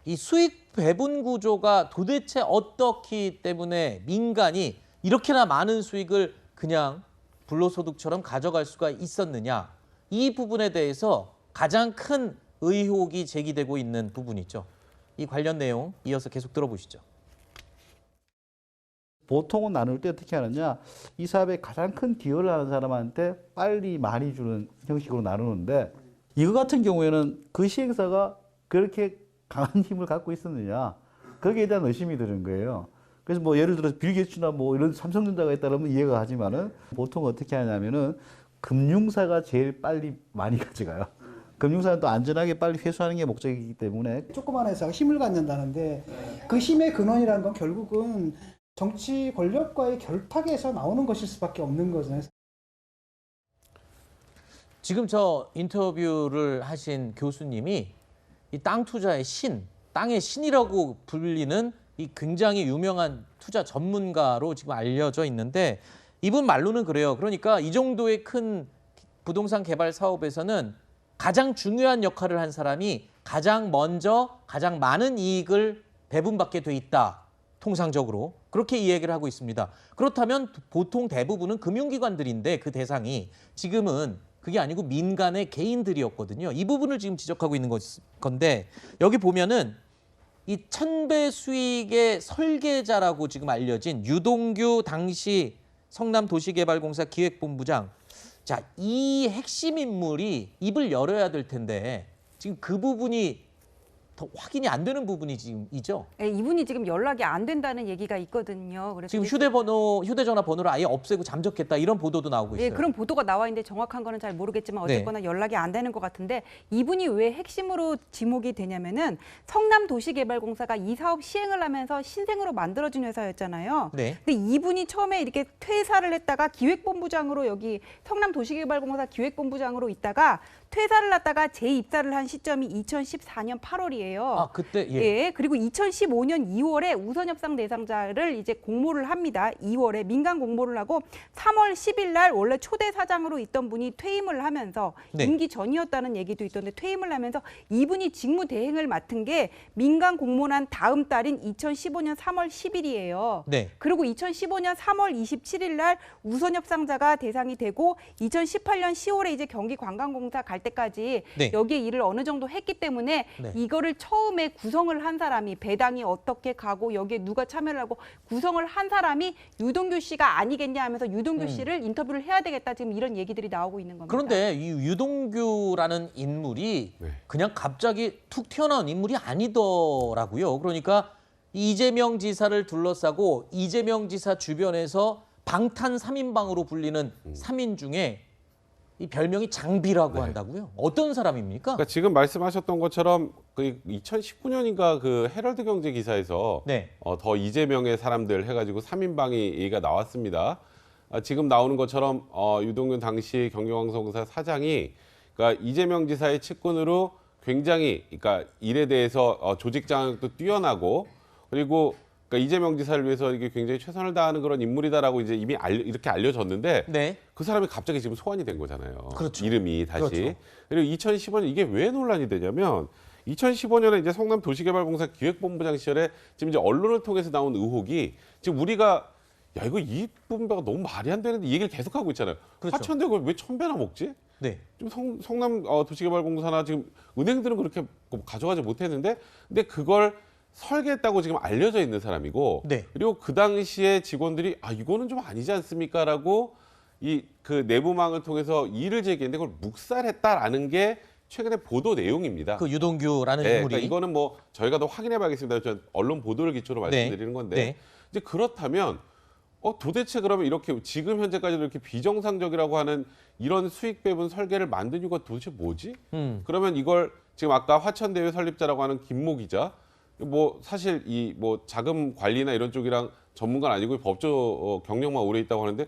이 수익 배분 구조가 도대체 어떻기 때문에 민간이 이렇게나 많은 수익을 그냥 불로소득처럼 가져갈 수가 있었느냐. 이 부분에 대해서 가장 큰 의혹이 제기되고 있는 부분이죠. 이 관련 내용 이어서 계속 들어보시죠. 보통은 나눌 때 어떻게 하느냐, 이 사업에 가장 큰 기여를 하는 사람한테 빨리 많이 주는 형식으로 나누는데, 이거 같은 경우에는 그 시행사가 그렇게 강한 힘을 갖고 있었느냐, 거기에 대한 의심이 드는 거예요. 그래서 뭐 예를 들어서 빌 게이츠나 뭐 이런 삼성전자가 있다면 이해가 하지만은, 보통 어떻게 하냐면은 금융사가 제일 빨리 많이 가져가요. 금융사는 또 안전하게 빨리 회수하는 게 목적이기 때문에. 조그만 회사가 힘을 갖는다는데, 그 힘의 근원이라는 건 결국은 정치 권력과의 결탁에서 나오는 것일 수밖에 없는 거잖아요. 지금 저 인터뷰를 하신 교수님이 이 땅 투자의 신, 땅의 신이라고 불리는 이 굉장히 유명한 투자 전문가로 지금 알려져 있는데, 이분 말로는 그래요. 그러니까 이 정도의 큰 부동산 개발 사업에서는 가장 중요한 역할을 한 사람이 가장 먼저 가장 많은 이익을 배분받게 돼 있다. 통상적으로 그렇게 이야기를 하고 있습니다. 그렇다면 보통 대부분은 금융기관들인데 그 대상이 지금은 그게 아니고 민간의 개인들이었거든요. 이 부분을 지금 지적하고 있는 건데, 여기 보면은 이 1000배 수익의 설계자라고 지금 알려진 유동규 당시 성남도시개발공사 기획본부장. 자, 이 핵심 인물이 입을 열어야 될 텐데 지금 그 부분이 더 확인이 안 되는 부분이 지금이죠. 네, 이분이 지금 연락이 안 된다는 얘기가 있거든요. 그래서 지금 휴대전화 번호를 아예 없애고 잠적했다 이런 보도도 나오고 있어요. 예, 그런 보도가 나와 있는데 정확한 거는 잘 모르겠지만 어쨌거나 연락이 안 되는 것 같은데, 이분이 왜 핵심으로 지목이 되냐면은 성남도시개발공사가 이 사업 시행을 하면서 신생으로 만들어진 회사였잖아요. 네. 근데 이분이 처음에 이렇게 퇴사를 했다가 기획본부장으로, 여기 성남도시개발공사 기획본부장으로 있다가 퇴사를 했다가 재입사를 한 시점이 2014년 8월이에요. 아, 그때 예. 그리고 2015년 2월에 우선협상 대상자를 이제 공모를 합니다. 2월에 민간 공모를 하고 3월 10일 날 원래 초대 사장으로 있던 분이 퇴임을 하면서, 네. 임기 전이었다는 얘기도 있던데 퇴임을 하면서 이분이 직무 대행을 맡은 게 민간 공모난 다음 달인 2015년 3월 10일이에요. 네. 그리고 2015년 3월 27일 날 우선협상자가 대상이 되고 2018년 10월에 이제 경기관광공사 갈 때까지 네. 여기에 일을 어느 정도 했기 때문에 네. 이거를 처음에 구성을 한 사람이, 배당이 어떻게 가고 여기에 누가 참여를 하고 구성을 한 사람이 유동규 씨가 아니겠냐 하면서 유동규 씨를 인터뷰를 해야 되겠다, 지금 이런 얘기들이 나오고 있는 겁니다. 그런데 이 유동규라는 인물이 그냥 갑자기 툭 튀어나온 인물이 아니더라고요. 그러니까 이재명 지사를 둘러싸고 이재명 지사 주변에서 방탄 3인방으로 불리는 3인 중에 이 별명이 장비라고 한다고요? 어떤 사람입니까? 그러니까 지금 말씀하셨던 것처럼 그 2019년인가 그 헤럴드 경제 기사에서 네. 더 이재명의 사람들 해가지고 3인방이 얘기가 나왔습니다. 지금 나오는 것처럼 유동균 당시 경기관광공사 사장이 그러니까 이재명 지사의 측근으로 굉장히 그러니까 일에 대해서 조직 장악도 뛰어나고, 그리고 그러니까 이재명 지사를 위해서 이게 굉장히 최선을 다하는 그런 인물이다라고 이제 이미 이렇게 알려졌는데, 네. 그 사람이 갑자기 지금 소환이 된 거잖아요. 그렇죠. 이름이 다시. 그렇죠. 그리고 2015년 이게 왜 논란이 되냐면, 2015년에 이제 성남도시개발공사 기획본부장 시절에 지금 이제 언론을 통해서 나온 의혹이, 지금 우리가 야 이거 이익분배가 너무 말이 안 되는데 이 얘기를 계속 하고 있잖아요. 그렇죠. 화천대유 왜 1000배나 먹지? 네. 지금 성남 도시개발공사나 지금 은행들은 그렇게 가져가지 못했는데, 근데 그걸 설계했다고 지금 알려져 있는 사람이고, 네. 그리고 그 당시에 직원들이 이거는 좀 아니지 않습니까라고 이 그 내부망을 통해서 이의를 제기했는데 그걸 묵살했다라는 게 최근에 보도 내용입니다. 그 유동규라는 네, 인물이. 그러니까 이거는 뭐 저희가 더 확인해봐야겠습니다. 저 언론 보도를 기초로 말씀드리는 건데, 네. 이제 그렇다면 도대체 그러면 이렇게 지금 현재까지도 이렇게 비정상적이라고 하는 이런 수익 배분 설계를 만든 이유가 도대체 뭐지? 그러면 이걸 지금 아까 화천대유 설립자라고 하는 김모 기자, 뭐 사실 이 뭐 자금 관리나 이런 쪽이랑 전문가는 아니고 법조 경력만 오래 있다고 하는데,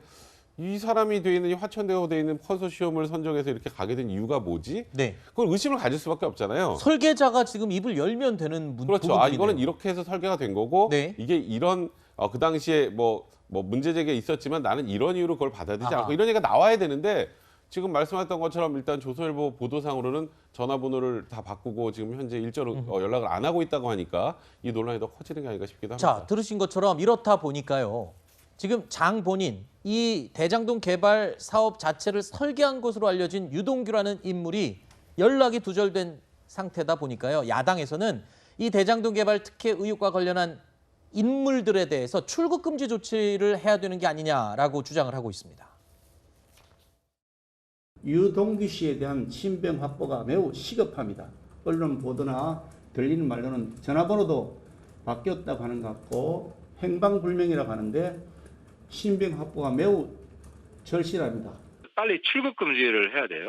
이 사람이 돼 있는 이 화천대유 돼 있는 컨소시엄을 선정해서 이렇게 가게 된 이유가 뭐지? 네. 그걸 의심을 가질 수밖에 없잖아요. 설계자가 지금 입을 열면 되는 그렇죠. 부분이네요. 이거는 이렇게 해서 설계가 된 거고, 네. 이게 이런 그 당시에 뭐 문제 제기가 있었지만 나는 이런 이유로 그걸 받아들이지 아하. 않고, 이런 얘기가 나와야 되는데 지금 말씀하셨던 것처럼 일단 조선일보 보도상으로는 전화번호를 다 바꾸고 지금 현재 일자로 연락을 안 하고 있다고 하니까 이 논란이 더 커지는 게 아닌가 싶기도 합니다. 자, 들으신 것처럼 이렇다 보니까요. 지금 장 본인, 이 대장동 개발 사업 자체를 설계한 것으로 알려진 유동규라는 인물이 연락이 두절된 상태다 보니까요. 야당에서는 이 대장동 개발 특혜 의혹과 관련한 인물들에 대해서 출국 금지 조치를 해야 되는 게 아니냐라고 주장을 하고 있습니다. 유동규 씨에 대한 신병 확보가 매우 시급합니다. 언론 보도나 들리는 말로는 전화번호도 바뀌었다고 하는 것 같고 행방불명이라고 하는데 신병 확보가 매우 절실합니다. 빨리 출국 금지를 해야 돼요.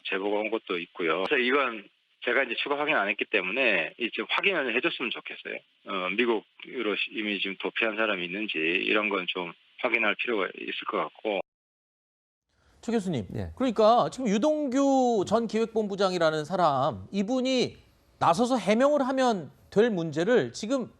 제보가 온 것도 있고요. 그래서 이건 제가 이제 추가 확인 안 했기 때문에 이제 확인을 해줬으면 좋겠어요. 미국으로 이미 지금 도피한 사람이 있는지 이런 건 좀 확인할 필요가 있을 것 같고. 최 교수님, 예. 그러니까 지금 유동규 전 기획본부장이라는 사람, 이분이 나서서 해명을 하면 될 문제를 지금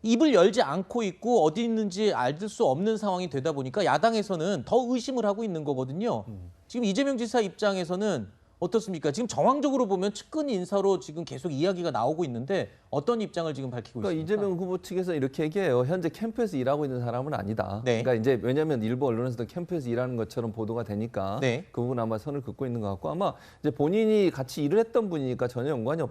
입을 열지 않고 있고 어디 있는지 알 수 없는 상황이 되다 보니까 야당에서는 더 의심을 하고 있는 거거든요. 지금 이재명 지사 입장에서는 어떻습니까? 지금 정황적으로 보면 측근 인사로 지금 계속 이야기가 나오고 있는데 어떤 입장을 지금 밝히고 그러니까 있습니까? 이재명 후보 측에서 이렇게 얘기해요. 현재 캠프에서 일하고 있는 사람은 아니다. 네. 그러니까 이제 왜냐하면 일부 언론에서도 캠프에서 일하는 것처럼 보도가 되니까 네. 그 부분 아마 선을 긋고 있는 것 같고 아마 이제 본인이 같이 일을 했던 분이니까 전혀 연관이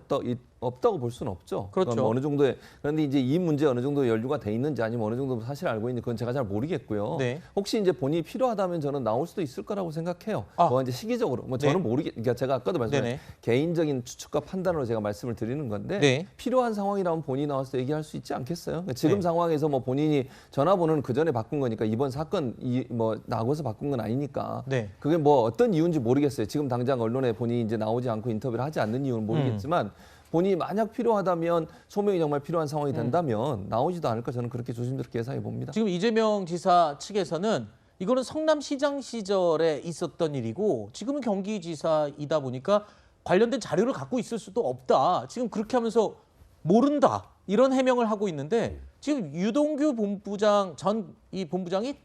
없다고 볼 수는 없죠. 그렇죠. 그러니까 뭐 어느 정도의 그런데 이제 이 문제 어느 정도 연루가 돼 있는지 아니면 어느 정도 사실 알고 있는지 그건 제가 잘 모르겠고요. 네. 혹시 이제 본인이 필요하다면 저는 나올 수도 있을 거라고 생각해요. 아. 뭐 이제 시기적으로 뭐 저는 네. 그러니까 제가 아까도 말씀드린 네네. 개인적인 추측과 판단으로 제가 말씀을 드리는 건데 네. 필요한 상황이라면 본인이 나와서 얘기할 수 있지 않겠어요? 그러니까 지금 네. 상황에서 뭐 본인이 전화번호는 그 전에 바꾼 거니까 이번 사건 뭐 나고서 바꾼 건 아니니까 네. 그게 뭐 어떤 이유인지 모르겠어요. 지금 당장 언론에 본인이 이제 나오지 않고 인터뷰를 하지 않는 이유는 모르겠지만 본인이 만약 필요하다면 소명이 정말 필요한 상황이 된다면 나오지도 않을까 저는 그렇게 조심스럽게 예상해 봅니다. 지금 이재명 지사 측에서는 이거는 성남시장 시절에 있었던 일이고 지금은 경기지사이다 보니까 관련된 자료를 갖고 있을 수도 없다. 지금 그렇게 하면서 모른다. 이런 해명을 하고 있는데 지금 유동규 본부장 전 이 본부장이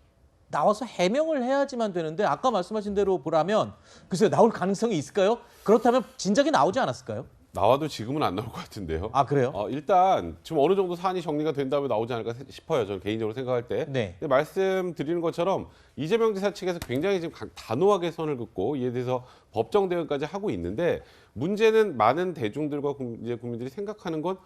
나와서 해명을 해야지만 되는데 아까 말씀하신 대로 보라면 글쎄요. 나올 가능성이 있을까요? 그렇다면 진작에 나오지 않았을까요? 나와도 지금은 안 나올 것 같은데요. 아, 그래요? 일단 지금 어느 정도 사안이 정리가 된 다음에 나오지 않을까 싶어요. 저는 개인적으로 생각할 때. 네. 근데 말씀드리는 것처럼 이재명 지사 측에서 굉장히 지금 단호하게 선을 긋고 이에 대해서 법정 대응까지 하고 있는데 문제는 많은 대중들과 이제 국민들이 생각하는 건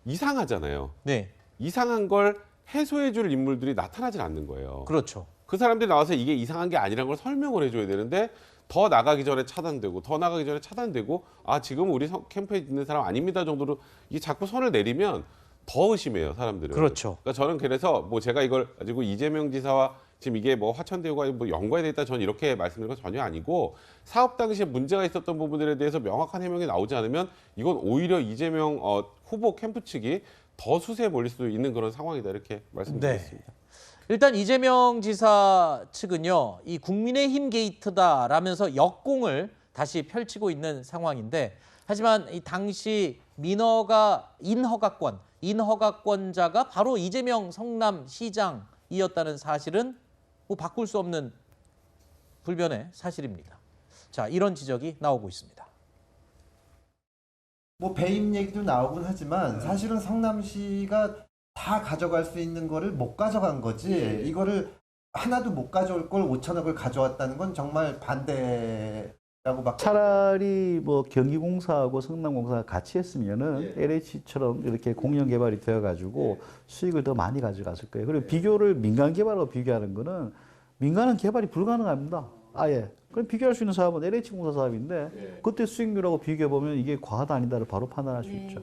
이상하잖아요. 네. 이상한 걸 해소해 줄 인물들이 나타나질 않는 거예요. 그렇죠. 그 사람들이 나와서 이게 이상한 게 아니라는 걸 설명을 해줘야 되는데 더 나가기 전에 차단되고 더 나가기 전에 차단되고 아 지금 우리 캠프에 있는 사람 아닙니다 정도로 이게 자꾸 선을 내리면 더 의심해요 사람들은. 그렇죠. 그러니까 저는 그래서 뭐 제가 이걸 가지고 이재명 지사와 지금 이게 뭐 화천대유가 뭐 연관이 돼 있다 저는 이렇게 말씀드린 건 전혀 아니고 사업 당시에 문제가 있었던 부분들에 대해서 명확한 해명이 나오지 않으면 이건 오히려 이재명 후보 캠프 측이 더 수세에 몰릴 수도 있는 그런 상황이다 이렇게 말씀드리겠습니다. 일단 이재명 지사 측은요, 이 국민의힘 게이트다라면서 역공을 다시 펼치고 있는 상황인데, 하지만 이 당시 인허가권자가 바로 이재명 성남시장이었다는 사실은 뭐 바꿀 수 없는 불변의 사실입니다. 자, 이런 지적이 나오고 있습니다. 뭐 배임 얘기도 나오곤 하지만 사실은 성남시가 다 가져갈 수 있는 거를 못 가져간 거지 이거를 하나도 못 가져올 걸 5천억을 가져왔다는 건 정말 반대라고 막 차라리 뭐 경기공사하고 성남공사가 같이 했으면은 LH처럼 이렇게 공영 개발이 되어 가지고 수익을 더 많이 가져갔을 거예요. 그리고 비교를 민간 개발하고 비교하는 거는 민간은 개발이 불가능합니다. 아예. 그럼 비교할 수 있는 사업은 LH공사 사업인데 그때 수익률하고 비교해 보면 이게 과하다 아니다를 바로 판단할 수 있죠.